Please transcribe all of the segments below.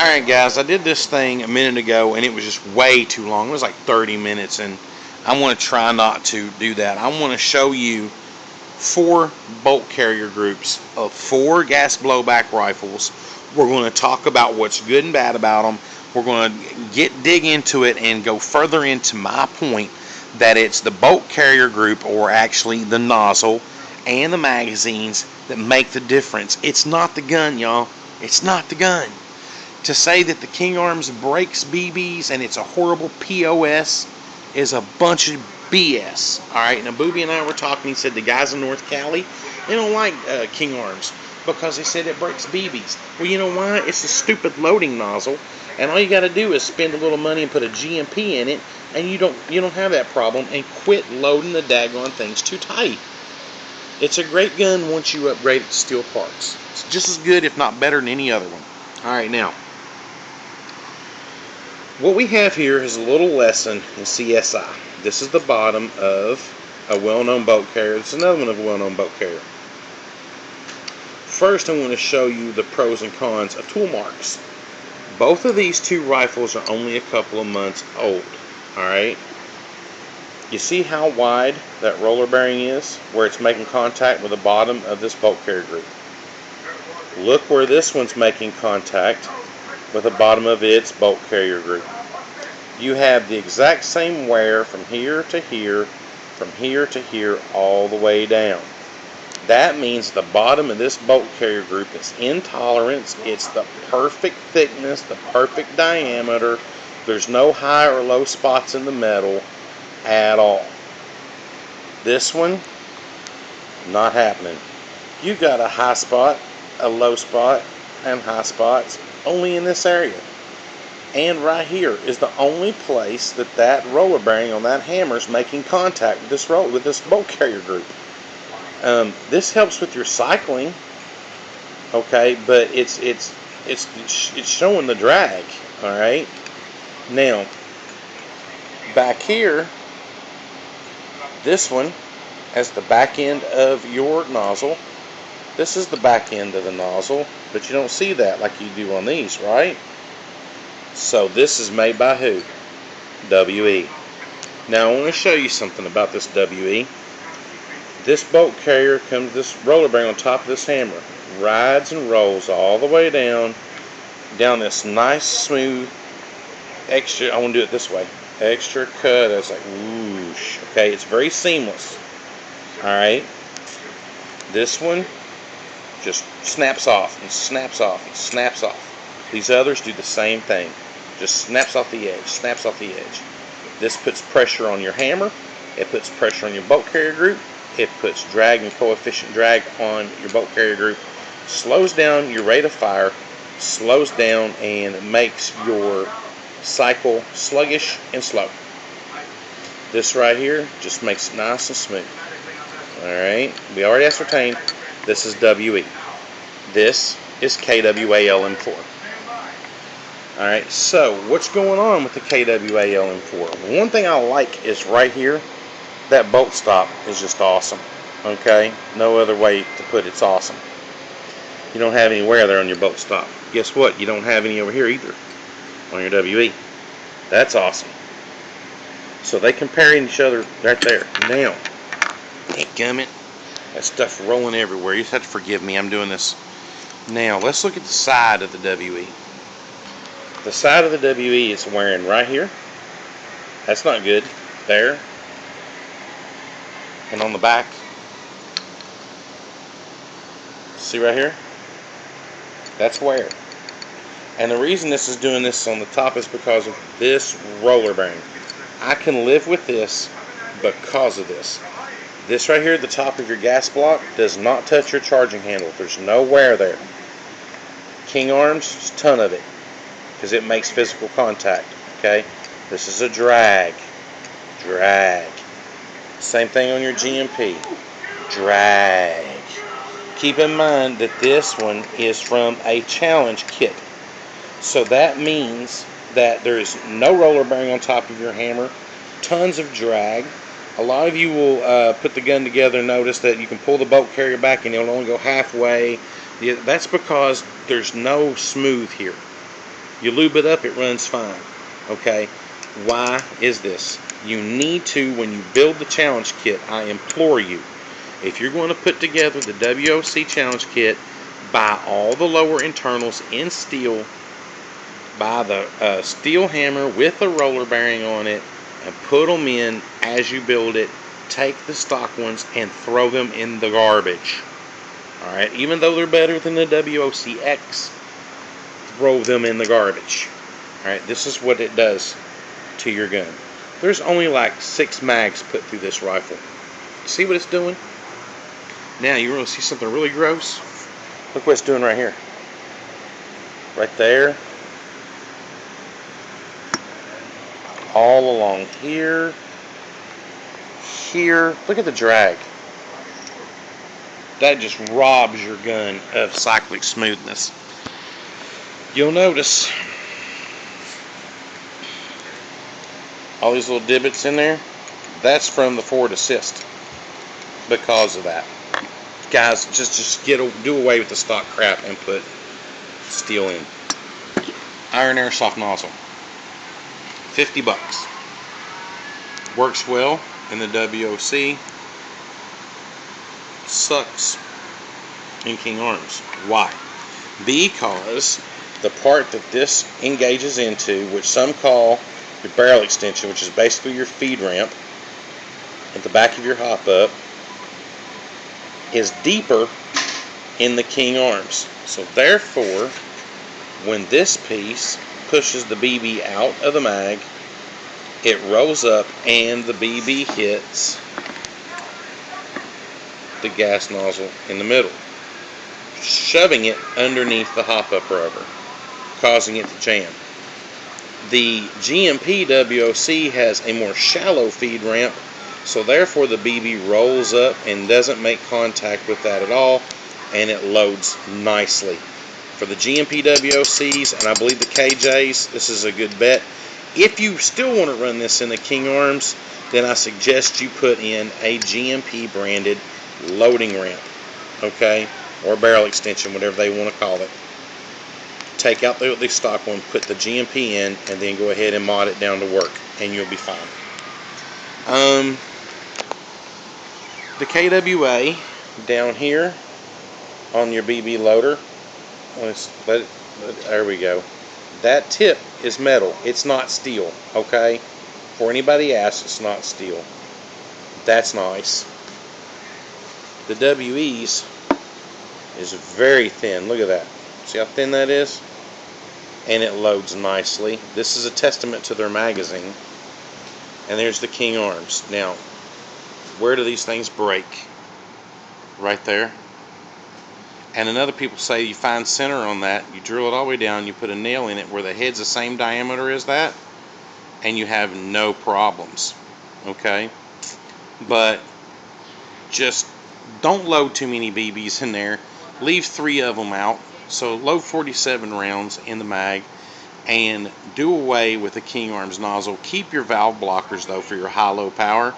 Alright guys, I did this thing a minute ago and it was just way too long. It was like 30 minutes and I want to try not to do that. I want to show you 4 bolt carrier groups of 4 gas blowback rifles. We're going to talk about what's good and bad about them. We're going to dig into it and go further into my point that it's the bolt carrier group, or actually the nozzle and the magazines, that make the difference. It's not the gun, y'all. It's not the gun. To say that the King Arms breaks BBs and it's a horrible POS is a bunch of BS. Alright, now Booby and I were talking. He said the guys in North Cali, they don't like King Arms because they said it breaks BBs. Well, you know why? It's a stupid loading nozzle, and all you got to do is spend a little money and put a GMP in it, and you don't have that problem, and quit loading the daggone things too tight. It's a great gun once you upgrade it to steel parts. It's just as good, if not better, than any other one. Alright, now what we have here is a little lesson in CSI. This is the bottom of a well-known boat carrier. This is another one of a well-known boat carrier. First, I want to show you the pros and cons of tool marks. Both of these 2 rifles are only a couple of months old. Alright? You see how wide that roller bearing is, where it's making contact with the bottom of this bolt carrier group. Look where this one's making contact with the bottom of its bolt carrier group. You have the exact same wear from here to here, from here to here, all the way down. That means the bottom of this bolt carrier group is in tolerance. It's the perfect thickness, the perfect diameter. There's no high or low spots in the metal at all. This one, not happening. You got a high spot, a low spot, and high spots only in this area. And right here is the only place that roller bearing on that hammer is making contact with this bolt carrier group. This helps with your cycling, okay, but it's showing the drag. All right. Now, back here, this one has the back end of your nozzle. This is the back end of the nozzle, but you don't see that like you do on these, right? So this is made by who? GBBRs. Now I want to show you something about this GBBRs. This bolt carrier comes, this roller bearing on top of this hammer, rides and rolls all the way down this nice smooth extra, I want to do it this way, extra cut. It's like whoosh. Okay, it's very seamless. Alright. This one just snaps off and snaps off and snaps off. These others do the same thing. Just snaps off the edge, snaps off the edge. This puts pressure on your hammer. It puts pressure on your bolt carrier group. It puts drag and coefficient drag on your bolt carrier group. Slows down your rate of fire. Slows down and makes your cycle sluggish and slow. This right here just makes it nice and smooth. Alright, we already ascertained this is GBBRs. This is KWA-LM4. Alright, so what's going on with the KWA-LM4? One thing I like is right here, that bolt stop is just awesome. Okay, no other way to put it's awesome. You don't have any wear there on your bolt stop. Guess what? You don't have any over here either on your GBBRs. That's awesome. So they compare each other right there. Now, gummit, that stuff rolling everywhere. You just have to forgive me. I'm doing this. Now, let's look at the side of the GBBRs. The side of the GBBRs is wearing right here. That's not good. There. And on the back. See right here? That's wear. And the reason this is doing this on the top is because of this roller bearing. I can live with this because of this. This right here at the top of your gas block does not touch your charging handle. There's no wear there. King Arms, there's a ton of it because it makes physical contact. Okay, this is a drag. Drag. Same thing on your GMP. Drag. Keep in mind that this one is from a challenge kit. So that means that there is no roller bearing on top of your hammer. Tons of drag. A lot of you will put the gun together and notice that you can pull the bolt carrier back and it'll only go halfway. That's because there's no smooth here. You lube it up, it runs fine. Okay? Why is this? You need to, when you build the challenge kit, I implore you, if you're going to put together the WOC challenge kit, buy all the lower internals in steel, buy the steel hammer with a roller bearing on it, and put them in as you build it. Take the stock ones and throw them in the garbage. Alright, even though they're better than the WOCX, throw them in the garbage. Alright, this is what it does to your gun. There's only like 6 mags put through this rifle. See what it's doing? Now you want to see something really gross? Look what it's doing right here. Right there. All along here. Here. Look at the drag. That just robs your gun of cyclic smoothness. You'll notice all these little divots in there. That's from the forward assist because of that. Guys, just do away with the stock crap and put steel in. Iron airsoft nozzle, $50. Works well in the WOC. Sucks in King Arms. Why? Because the part that this engages into, which some call your barrel extension, which is basically your feed ramp at the back of your hop-up, is deeper in the King Arms. So therefore, when this piece pushes the BB out of the mag, it rolls up and the BB hits the gas nozzle in the middle, shoving it underneath the hop-up rubber, causing it to jam. The GMP WOC has a more shallow feed ramp, so therefore the BB rolls up and doesn't make contact with that at all, and it loads nicely. For the GMP WOCs, and I believe the KJs, this is a good bet. If you still want to run this in the King Arms, then I suggest you put in a GMP branded loading ramp, okay, or barrel extension, whatever they want to call it. Take out the stock one, put the GMP in, and then go ahead and mod it down to work, and you'll be fine. The KWA down here on your BB loader, there we go. That tip is metal. It's not steel, okay? For anybody asks, it's not steel. That's nice. The WEs is very thin. Look at that. See how thin that is? And it loads nicely. This is a testament to their magazine. And there's the King Arms. Now, where do these things break? Right there. And another people say you find center on that, you drill it all the way down, you put a nail in it where the head's the same diameter as that, and you have no problems. Okay? But just don't load too many BBs in there. Leave 3 of them out. So load 47 rounds in the mag and do away with the King Arms nozzle. Keep your valve blockers though for your high-low power,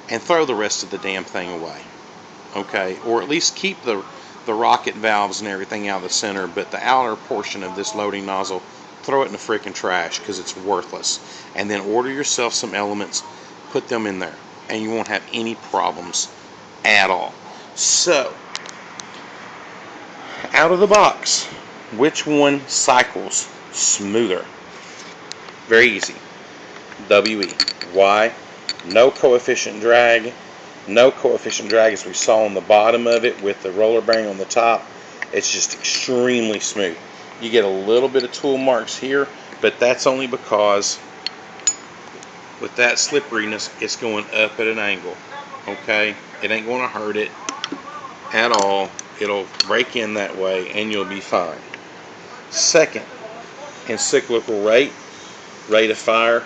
and throw the rest of the damn thing away. Okay? Or at least keep the rocket valves and everything out of the center, but the outer portion of this loading nozzle, throw it in the freaking trash because it's worthless. And then order yourself some elements, put them in there, and you won't have any problems at all. So, out of the box, which one cycles smoother? Very easy. WE. Why? No coefficient drag. No coefficient drag, as we saw on the bottom of it with the roller bearing on the top. It's just extremely smooth. You get a little bit of tool marks here, but that's only because with that slipperiness, it's going up at an angle. Okay? It ain't going to hurt it at all. It'll break in that way and you'll be fine. Second, in cyclical rate of fire,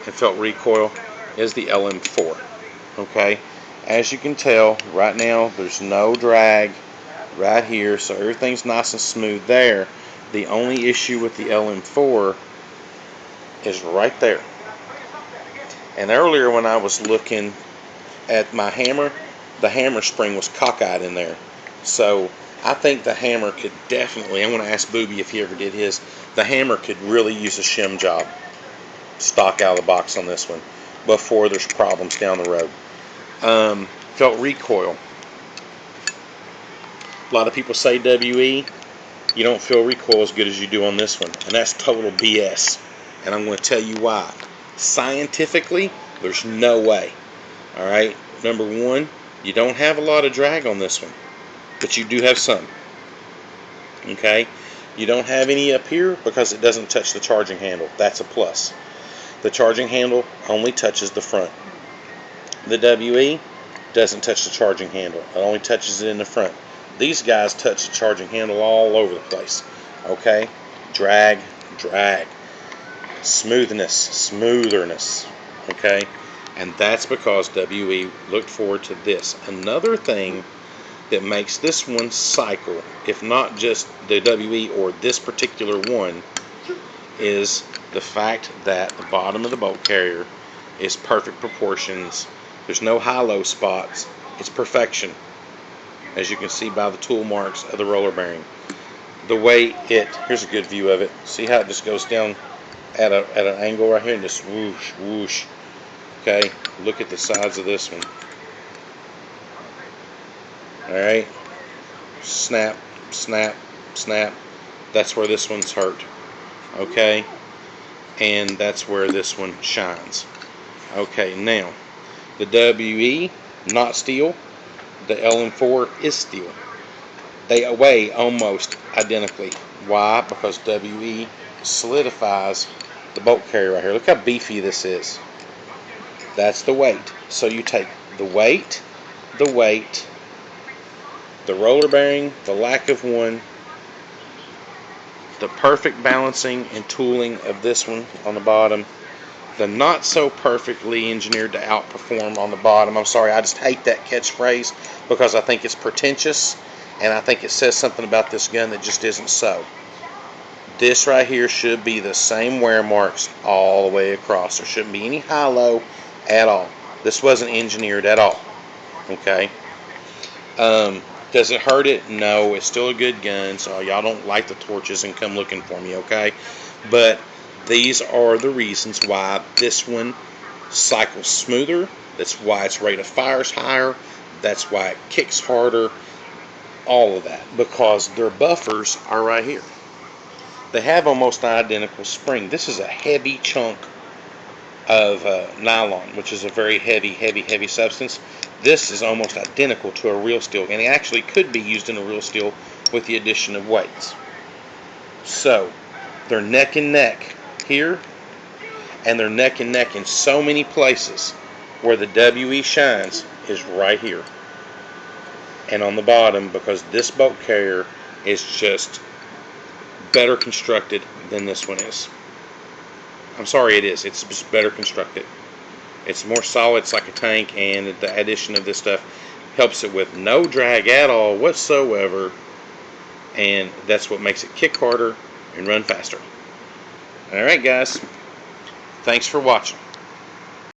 and felt recoil is the LM4. Okay? As you can tell, right now there's no drag right here, so everything's nice and smooth there. The only issue with the LM4 is right there. And earlier when I was looking at my hammer, the hammer spring was cockeyed in there. So I think the hammer could definitely, I'm going to ask Booby if he ever did his, the hammer could really use a shim job, stock out of the box on this one, before there's problems down the road. Felt recoil. A lot of people say WE, you don't feel recoil as good as you do on this one, and that's total BS. And I'm going to tell you why. Scientifically, there's no way. Alright, number one, you don't have a lot of drag on this one, but you do have some. Okay, you don't have any up here because it doesn't touch the charging handle. That's a plus. The charging handle only touches the front. The WE doesn't touch the charging handle. It only touches it in the front. These guys touch the charging handle all over the place. Okay, drag, drag, smoothness, smootherness. Okay, and that's because WE looked forward to this. Another thing that makes this one cycle, if not just the WE or this particular one, is the fact that the bottom of the bolt carrier is perfect proportions. There's no high-low spots. It's perfection, as you can see by the tool marks of the roller bearing. The way here's a good view of it. See how it just goes down at an angle right here and just whoosh, whoosh. Okay, look at the sides of this one. Alright, snap, snap, snap. That's where this one's hurt. Okay, and that's where this one shines. Okay, now the WE, not steel. The LM4 is steel. They weigh almost identically. Why? Because WE solidifies the bolt carrier right here. Look how beefy this is. That's the weight. So you take the weight, the roller bearing, the lack of one, the perfect balancing and tooling of this one on the bottom, the not so perfectly engineered to outperform on the bottom. I'm sorry, I just hate that catchphrase because I think it's pretentious and I think it says something about this gun that just isn't so. This right here should be the same wear marks all the way across. There shouldn't be any high-low at all. This wasn't engineered at all. Okay. Does it hurt it? No, it's still a good gun, so y'all don't light the torches and come looking for me, okay? But these are the reasons why this one cycles smoother. That's why its rate of fire is higher. That's why it kicks harder. All of that, because their buffers are right here. They have almost an identical spring. This is a heavy chunk of nylon, which is a very heavy substance. This is almost identical to a real steel, and it actually could be used in a real steel with the addition of weights. So they're neck and neck here, and they're neck and neck in so many places. Where the WE shines is right here and on the bottom, because this bolt carrier is just better constructed than this one is. I'm sorry, it is. It's just better constructed. It's more solid. It's like a tank, and the addition of this stuff helps it with no drag at all whatsoever, and that's what makes it kick harder and run faster. Alright guys, thanks for watching.